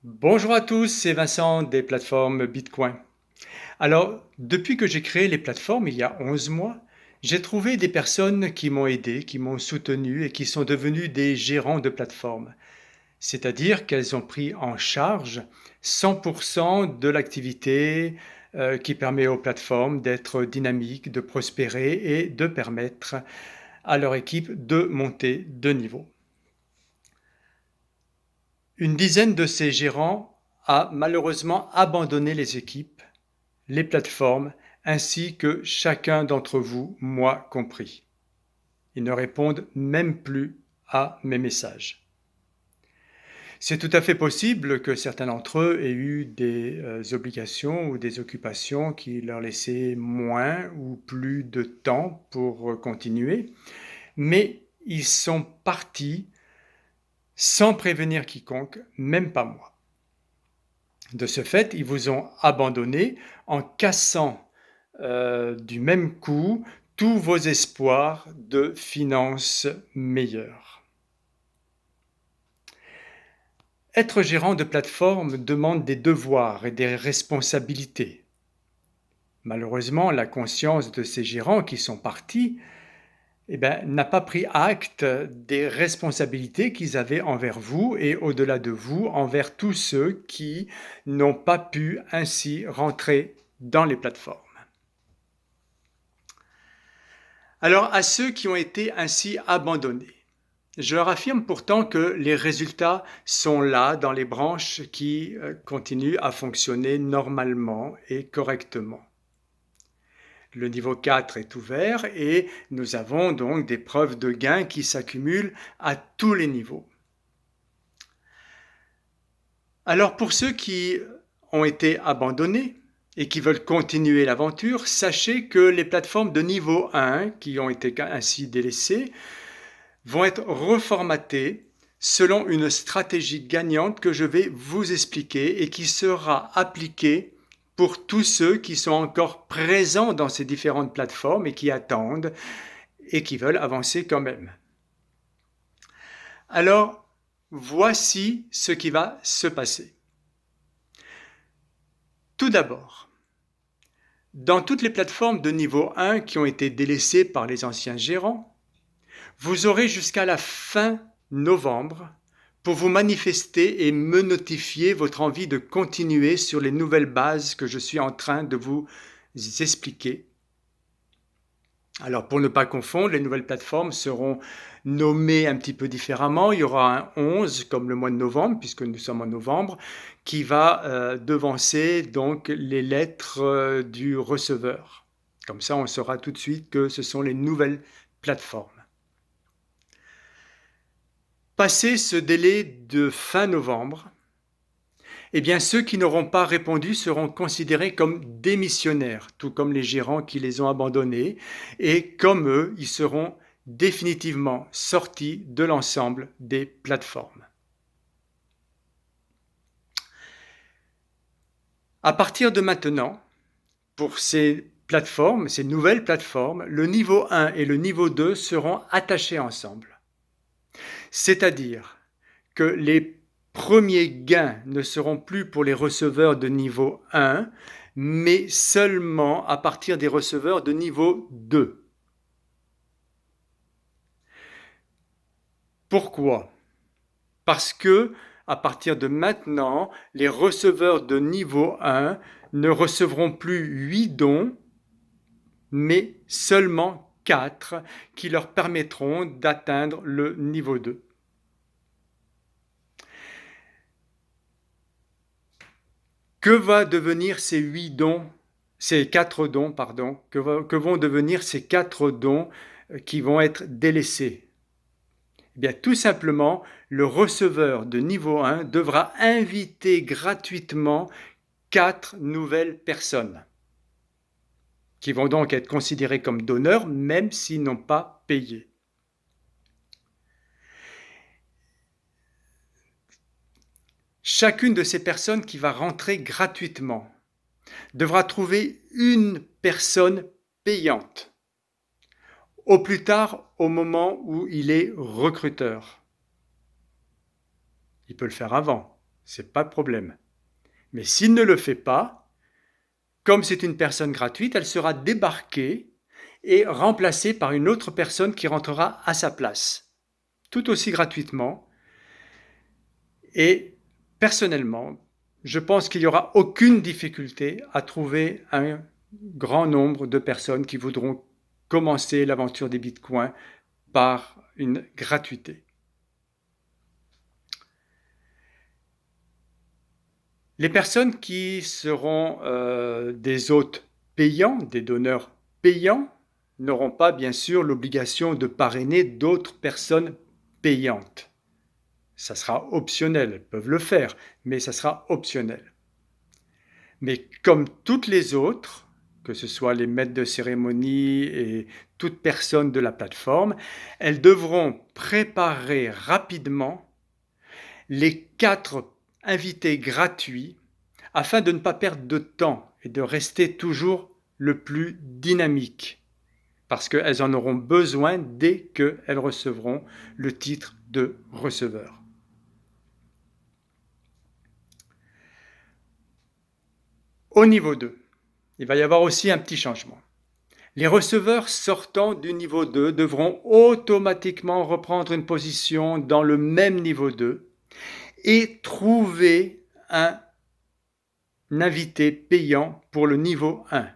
Bonjour à tous, c'est Vincent des plateformes Bitcoin. Alors, depuis que j'ai créé les plateformes il y a 11 mois, j'ai trouvé des personnes qui m'ont aidé, qui m'ont soutenu et qui sont devenues des gérants de plateformes. C'est-à-dire qu'elles ont pris en charge 100% de l'activité qui permet aux plateformes d'être dynamiques, de prospérer et de permettre à leur équipe de monter de niveau. Une dizaine de ces gérants a malheureusement abandonné les équipes, les plateformes, ainsi que chacun d'entre vous, moi compris. Ils ne répondent même plus à mes messages. C'est tout à fait possible que certains d'entre eux aient eu des obligations ou des occupations qui leur laissaient moins ou plus de temps pour continuer, mais ils sont partis sans prévenir quiconque, même pas moi. De ce fait, ils vous ont abandonné en cassant du même coup tous vos espoirs de finances meilleures. Être gérant de plateforme demande des devoirs et des responsabilités. Malheureusement, la conscience de ces gérants qui sont partis n'a pas pris acte des responsabilités qu'ils avaient envers vous et au-delà de vous, envers tous ceux qui n'ont pas pu ainsi rentrer dans les plateformes. Alors à ceux qui ont été ainsi abandonnés, je leur affirme pourtant que les résultats sont là dans les branches qui continuent à fonctionner normalement et correctement. Le niveau 4 est ouvert et nous avons donc des preuves de gains qui s'accumulent à tous les niveaux. Alors pour ceux qui ont été abandonnés et qui veulent continuer l'aventure, sachez que les plateformes de niveau 1, qui ont été ainsi délaissées, vont être reformatées selon une stratégie gagnante que je vais vous expliquer et qui sera appliquée pour tous ceux qui sont encore présents dans ces différentes plateformes et qui attendent et qui veulent avancer quand même. Alors, voici ce qui va se passer. Tout d'abord, dans toutes les plateformes de niveau 1 qui ont été délaissées par les anciens gérants, vous aurez jusqu'à la fin novembre pour vous manifester et me notifier votre envie de continuer sur les nouvelles bases que je suis en train de vous expliquer. Alors pour ne pas confondre, les nouvelles plateformes seront nommées un petit peu différemment. Il y aura un 11 comme le mois de novembre, puisque nous sommes en novembre, qui va devancer donc les lettres du receveur. Comme ça, on saura tout de suite que ce sont les nouvelles plateformes. Passé ce délai de fin novembre, eh bien, ceux qui n'auront pas répondu seront considérés comme démissionnaires, tout comme les gérants qui les ont abandonnés, et comme eux, ils seront définitivement sortis de l'ensemble des plateformes. À partir de maintenant, pour ces plateformes, ces nouvelles plateformes, le niveau 1 et le niveau 2 seront attachés ensemble. C'est-à-dire que les premiers gains ne seront plus pour les receveurs de niveau 1, mais seulement à partir des receveurs de niveau 2. Pourquoi? Parce que à partir de maintenant, les receveurs de niveau 1 ne recevront plus 8 dons, mais seulement 4 qui leur permettront d'atteindre le niveau 2. Que va devenir ces 8 dons, ces 4 dons, pardon, que vont devenir ces 4 dons qui vont être délaissés? Eh bien, tout simplement, le receveur de niveau 1 devra inviter gratuitement 4 nouvelles personnes qui vont donc être considérées comme donneurs même s'ils n'ont pas payé. Chacune de ces personnes qui va rentrer gratuitement devra trouver une personne payante, au plus tard au moment où il est recruteur. Il peut le faire avant, c'est pas de problème. Mais s'il ne le fait pas, comme c'est une personne gratuite, elle sera débarquée et remplacée par une autre personne qui rentrera à sa place, tout aussi gratuitement. Et personnellement, je pense qu'il n'y aura aucune difficulté à trouver un grand nombre de personnes qui voudront commencer l'aventure des bitcoins par une gratuité. Les personnes qui seront des hôtes payants, des donneurs payants, n'auront pas bien sûr l'obligation de parrainer d'autres personnes payantes. Ça sera optionnel, elles peuvent le faire, mais ça sera optionnel. Mais comme toutes les autres, que ce soit les maîtres de cérémonie et toute personne de la plateforme, elles devront préparer rapidement les 4 invités gratuits afin de ne pas perdre de temps et de rester toujours le plus dynamique, parce qu'elles en auront besoin dès qu'elles recevront le titre de receveur. Au niveau 2, il va y avoir aussi un petit changement. Les receveurs sortant du niveau 2 devront automatiquement reprendre une position dans le même niveau 2 et trouver un invité payant pour le niveau 1.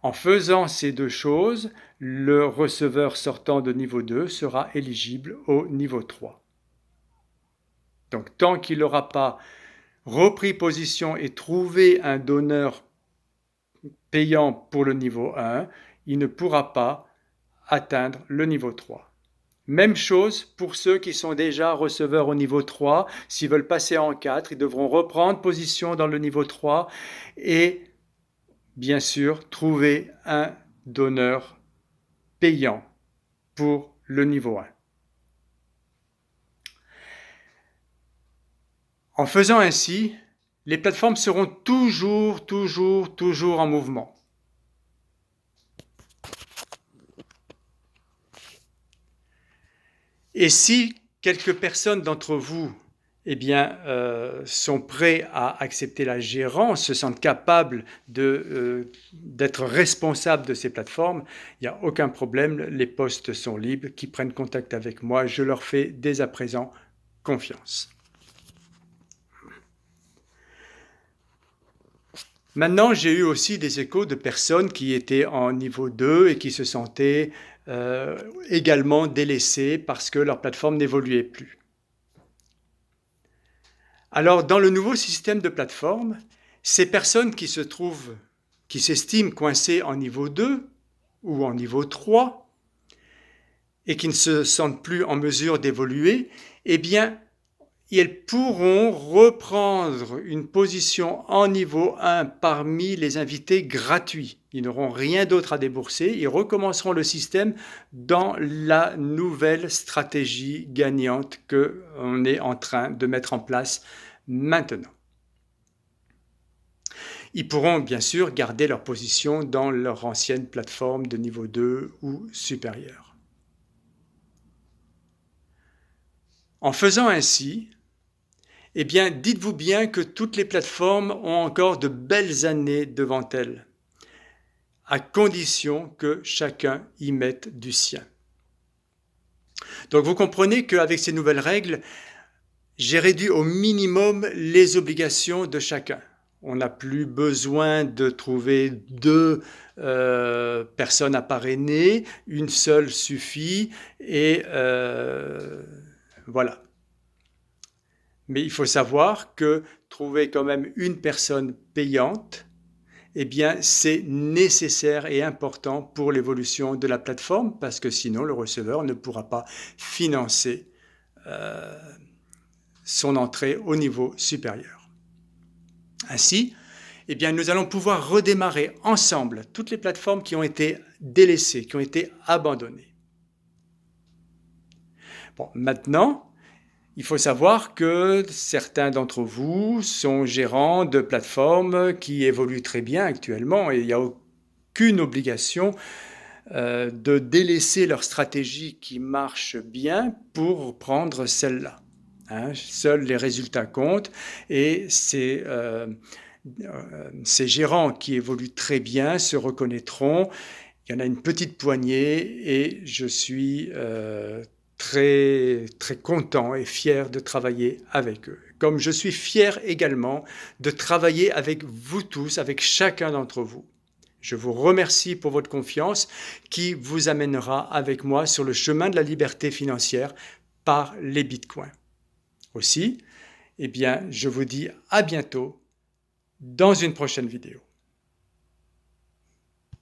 En faisant ces deux choses, le receveur sortant de niveau 2 sera éligible au niveau 3. Donc tant qu'il n'aura pas repris position et trouvé un donneur payant pour le niveau 1, il ne pourra pas atteindre le niveau 3. Même chose pour ceux qui sont déjà receveurs au niveau 3. S'ils veulent passer en 4, ils devront reprendre position dans le niveau 3 et bien sûr trouver un donneur payant pour le niveau 1. En faisant ainsi, les plateformes seront toujours en mouvement. Et si quelques personnes d'entre vous sont prêts à accepter la gérance, se sentent capables d'être responsables de ces plateformes, il n'y a aucun problème, les postes sont libres, qui prennent contact avec moi, je leur fais dès à présent confiance. Maintenant, j'ai eu aussi des échos de personnes qui étaient en niveau 2 et qui se sentaient également délaissées parce que leur plateforme n'évoluait plus. Alors, dans le nouveau système de plateforme, ces personnes qui s'estiment coincées en niveau 2 ou en niveau 3 et qui ne se sentent plus en mesure d'évoluer, eh bien, ils pourront reprendre une position en niveau 1 parmi les invités gratuits. Ils n'auront rien d'autre à débourser. Ils recommenceront le système dans la nouvelle stratégie gagnante qu'on est en train de mettre en place maintenant. Ils pourront bien sûr garder leur position dans leur ancienne plateforme de niveau 2 ou supérieur. En faisant ainsi, eh bien, dites-vous bien que toutes les plateformes ont encore de belles années devant elles, à condition que chacun y mette du sien. Donc vous comprenez qu'avec ces nouvelles règles, j'ai réduit au minimum les obligations de chacun. On n'a plus besoin de trouver 2 personnes à parrainer, une seule suffit, et voilà. Mais il faut savoir que trouver quand même une personne payante, eh bien, c'est nécessaire et important pour l'évolution de la plateforme parce que sinon, le receveur ne pourra pas financer son entrée au niveau supérieur. Ainsi, eh bien, nous allons pouvoir redémarrer ensemble toutes les plateformes qui ont été délaissées, qui ont été abandonnées. Bon, maintenant, il faut savoir que certains d'entre vous sont gérants de plateformes qui évoluent très bien actuellement et il n'y a aucune obligation de délaisser leur stratégie qui marche bien pour prendre celle-là. hein. Seuls les résultats comptent et ces gérants qui évoluent très bien se reconnaîtront. Il y en a une petite poignée et je suis très, très content et fier de travailler avec eux. Comme je suis fier également de travailler avec vous tous, avec chacun d'entre vous. Je vous remercie pour votre confiance qui vous amènera avec moi sur le chemin de la liberté financière par les bitcoins. Aussi, eh bien, je vous dis à bientôt dans une prochaine vidéo.